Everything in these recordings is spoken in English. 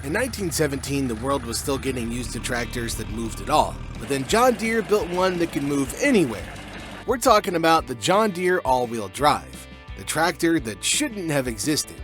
In 1917, the world was still getting used to tractors that moved at all, but then John Deere built one that could move anywhere. We're talking about the John Deere All-Wheel-Drive, the tractor that shouldn't have existed.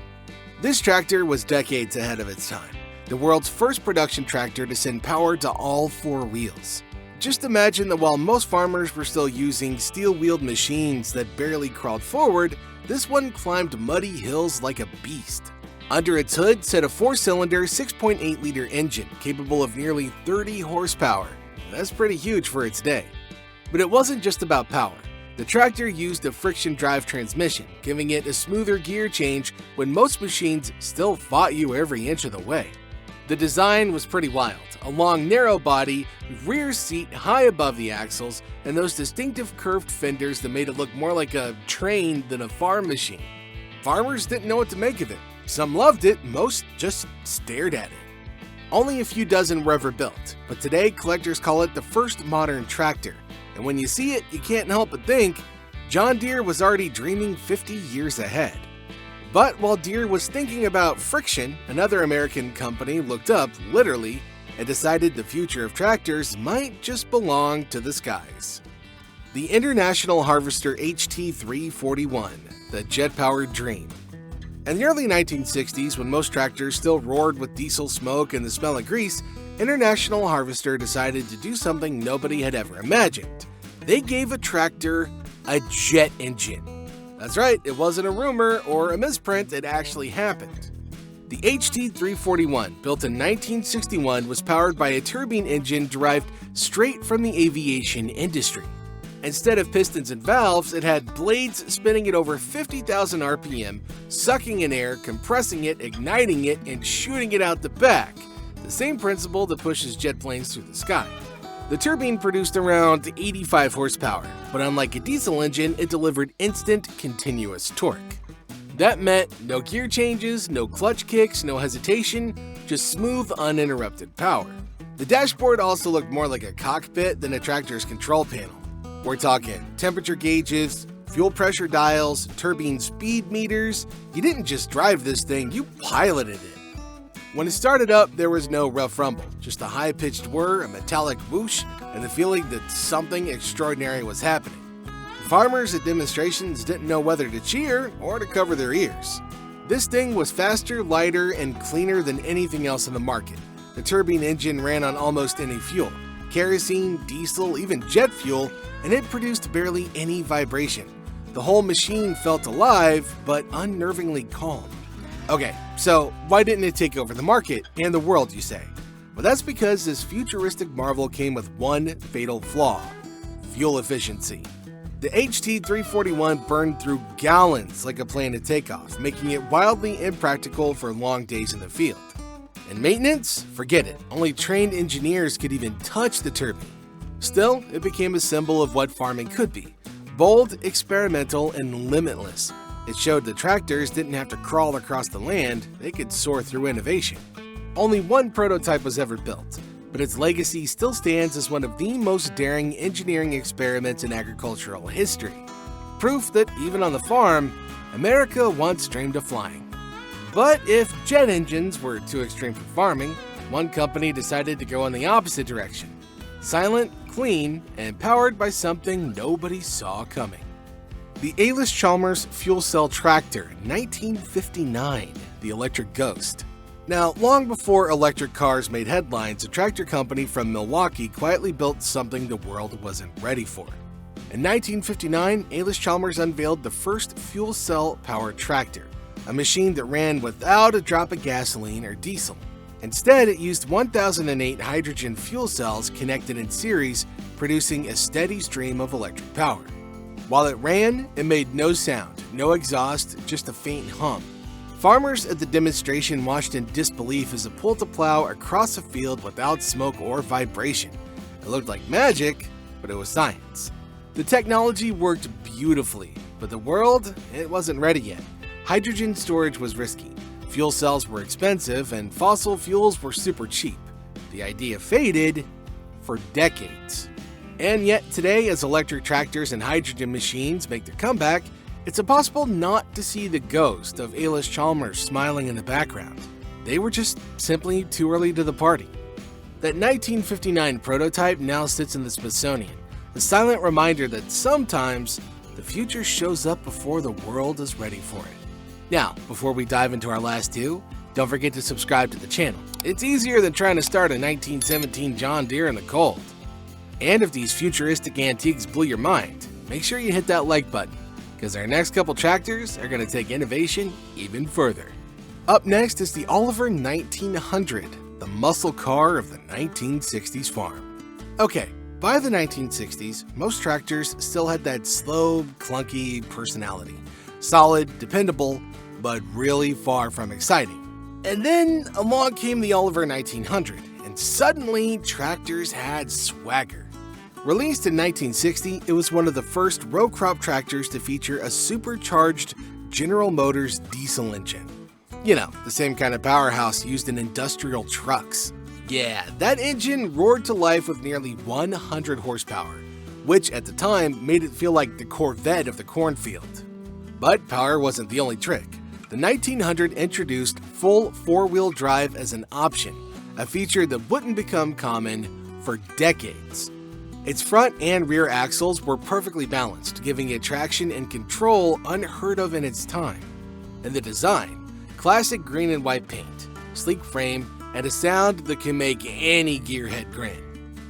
This tractor was decades ahead of its time, the world's first production tractor to send power to all four wheels. Just imagine that while most farmers were still using steel-wheeled machines that barely crawled forward, this one climbed muddy hills like a beast. Under its hood sat a 4-cylinder, 6.8-liter engine capable of nearly 30 horsepower. That's pretty huge for its day. But it wasn't just about power. The tractor used a friction drive transmission, giving it a smoother gear change when most machines still fought you every inch of the way. The design was pretty wild, a long narrow body, rear seat high above the axles, and those distinctive curved fenders that made it look more like a train than a farm machine. Farmers didn't know what to make of it. Some loved it, most just stared at it. Only a few dozen were ever built, but today collectors call it the first modern tractor. And when you see it, you can't help but think, John Deere was already dreaming 50 years ahead. But while Deere was thinking about friction, another American company looked up, literally, and decided the future of tractors might just belong to the skies. The International Harvester HT341, the jet-powered dream. In the early 1960s, when most tractors still roared with diesel smoke and the smell of grease, International Harvester decided to do something nobody had ever imagined. They gave a tractor a jet engine. That's right, it wasn't a rumor or a misprint, it actually happened. The HT341, built in 1961, was powered by a turbine engine derived straight from the aviation industry. Instead of pistons and valves, it had blades spinning at over 50,000 RPM, sucking in air, compressing it, igniting it, and shooting it out the back. The same principle that pushes jet planes through the sky. The turbine produced around 85 horsepower, but unlike a diesel engine, it delivered instant, continuous torque. That meant no gear changes, no clutch kicks, no hesitation, just smooth, uninterrupted power. The dashboard also looked more like a cockpit than a tractor's control panel. We're talking temperature gauges, fuel pressure dials, turbine speed meters. You didn't just drive this thing, you piloted it. When it started up, there was no rough rumble, just a high-pitched whir, a metallic whoosh, and the feeling that something extraordinary was happening. Farmers at demonstrations didn't know whether to cheer or to cover their ears. This thing was faster, lighter, and cleaner than anything else in the market. The turbine engine ran on almost any fuel, kerosene, diesel, even jet fuel, and it produced barely any vibration. The whole machine felt alive, but unnervingly calm. Okay, so why didn't it take over the market and the world, you say? Well, that's because this futuristic marvel came with one fatal flaw: fuel efficiency. The HT341 burned through gallons like a plane at takeoff, making it wildly impractical for long days in the field. And maintenance? Forget it. Only trained engineers could even touch the turbine. Still, it became a symbol of what farming could be: bold, experimental, and limitless. It showed that tractors didn't have to crawl across the land, they could soar through innovation. Only one prototype was ever built, but its legacy still stands as one of the most daring engineering experiments in agricultural history. Proof that even on the farm, America once dreamed of flying. But if jet engines were too extreme for farming, one company decided to go in the opposite direction. Silent, clean, and powered by something nobody saw coming. The Chalmers Fuel Cell Tractor, 1959, the electric ghost. Now, long before electric cars made headlines, a tractor company from Milwaukee quietly built something the world wasn't ready for. In 1959, Chalmers unveiled the first fuel cell powered tractor, a machine that ran without a drop of gasoline or diesel. Instead, it used 1008 hydrogen fuel cells connected in series, producing a steady stream of electric power. While it ran, it made no sound, no exhaust, just a faint hum. Farmers at the demonstration watched in disbelief as it pulled the plow across a field without smoke or vibration. It looked like magic, but it was science. The technology worked beautifully, but the world, it wasn't ready yet. Hydrogen storage was risky, fuel cells were expensive, and fossil fuels were super cheap. The idea faded for decades. And yet today, as electric tractors and hydrogen machines make their comeback, it's impossible not to see the ghost of Chalmers smiling in the background. They were just simply too early to the party. That 1959 prototype now sits in the Smithsonian, a silent reminder that sometimes the future shows up before the world is ready for it. Now, before we dive into our last two, don't forget to subscribe to the channel. It's easier than trying to start a 1917 John Deere in the cold. And if these futuristic antiques blew your mind, make sure you hit that like button, because our next couple tractors are going to take innovation even further. Up next is the Oliver 1900, the muscle car of the 1960s farm. Okay, by the 1960s, most tractors still had that slow, clunky personality. Solid, dependable, but really far from exciting. And then along came the Oliver 1900, and suddenly tractors had swagger. Released in 1960, it was one of the first row crop tractors to feature a supercharged General Motors diesel engine. You know, the same kind of powerhouse used in industrial trucks. Yeah, that engine roared to life with nearly 100 horsepower, which at the time made it feel like the Corvette of the cornfield. But power wasn't the only trick. The 1900 introduced full four-wheel drive as an option, a feature that wouldn't become common for decades. Its front and rear axles were perfectly balanced, giving it traction and control unheard of in its time. And the design, classic green and white paint, sleek frame, and a sound that can make any gearhead grin.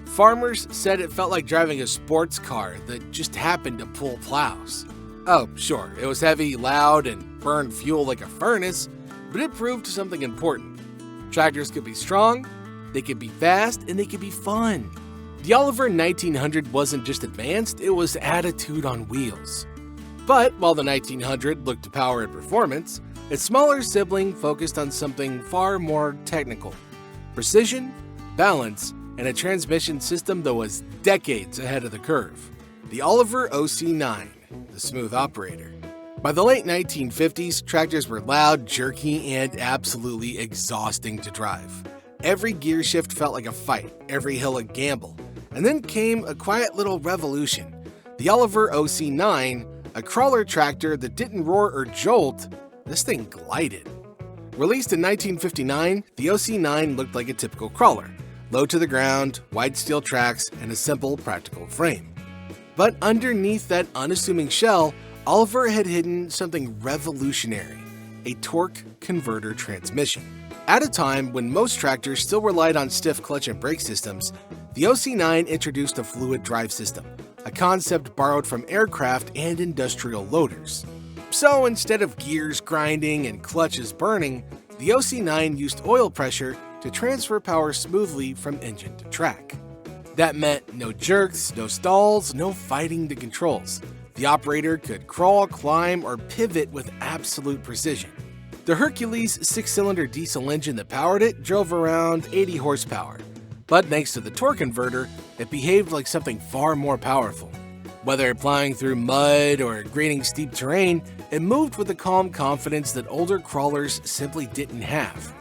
Farmers said it felt like driving a sports car that just happened to pull plows. Oh, sure, it was heavy, loud, and burned fuel like a furnace, but it proved something important. Tractors could be strong, they could be fast, and they could be fun. The Oliver 1900 wasn't just advanced, it was attitude on wheels. But while the 1900 looked to power and performance, its smaller sibling focused on something far more technical: precision, balance, and a transmission system that was decades ahead of the curve. The Oliver OC9, the smooth operator. By the late 1950s, tractors were loud, jerky, and absolutely exhausting to drive. Every gear shift felt like a fight, every hill a gamble. And then came a quiet little revolution: the Oliver OC9, a crawler tractor that didn't roar or jolt. This thing glided. Released in 1959, the OC9 looked like a typical crawler: low to the ground, wide steel tracks, and a simple, practical frame. But underneath that unassuming shell, Oliver had hidden something revolutionary: a torque converter transmission. At a time when most tractors still relied on stiff clutch and brake systems, the OC9 introduced a fluid drive system, a concept borrowed from aircraft and industrial loaders. So instead of gears grinding and clutches burning, the OC9 used oil pressure to transfer power smoothly from engine to track. That meant no jerks, no stalls, no fighting the controls. The operator could crawl, climb, or pivot with absolute precision. The Hercules 6-cylinder diesel engine that powered it drove around 80 horsepower, but thanks to the torque converter, it behaved like something far more powerful. Whether plowing through mud or grading steep terrain, it moved with a calm confidence that older crawlers simply didn't have.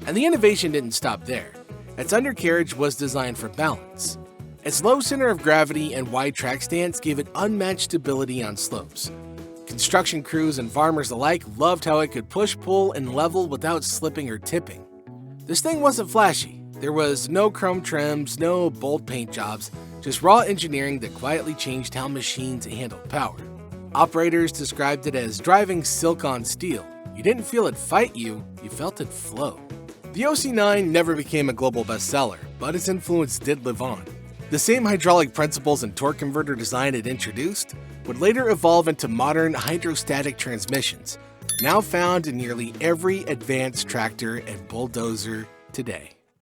And the innovation didn't stop there. Its undercarriage was designed for balance. Its low center of gravity and wide track stance gave it unmatched stability on slopes. Construction crews and farmers alike loved how it could push, pull, and level without slipping or tipping. This thing wasn't flashy. There was no chrome trims, no bold paint jobs, just raw engineering that quietly changed how machines handled power. Operators described it as driving silk on steel. You didn't feel it fight you, you felt it flow. The OC9 never became a global bestseller, but its influence did live on. The same hydraulic principles and torque converter design it introduced would later evolve into modern hydrostatic transmissions, now found in nearly every advanced tractor and bulldozer today.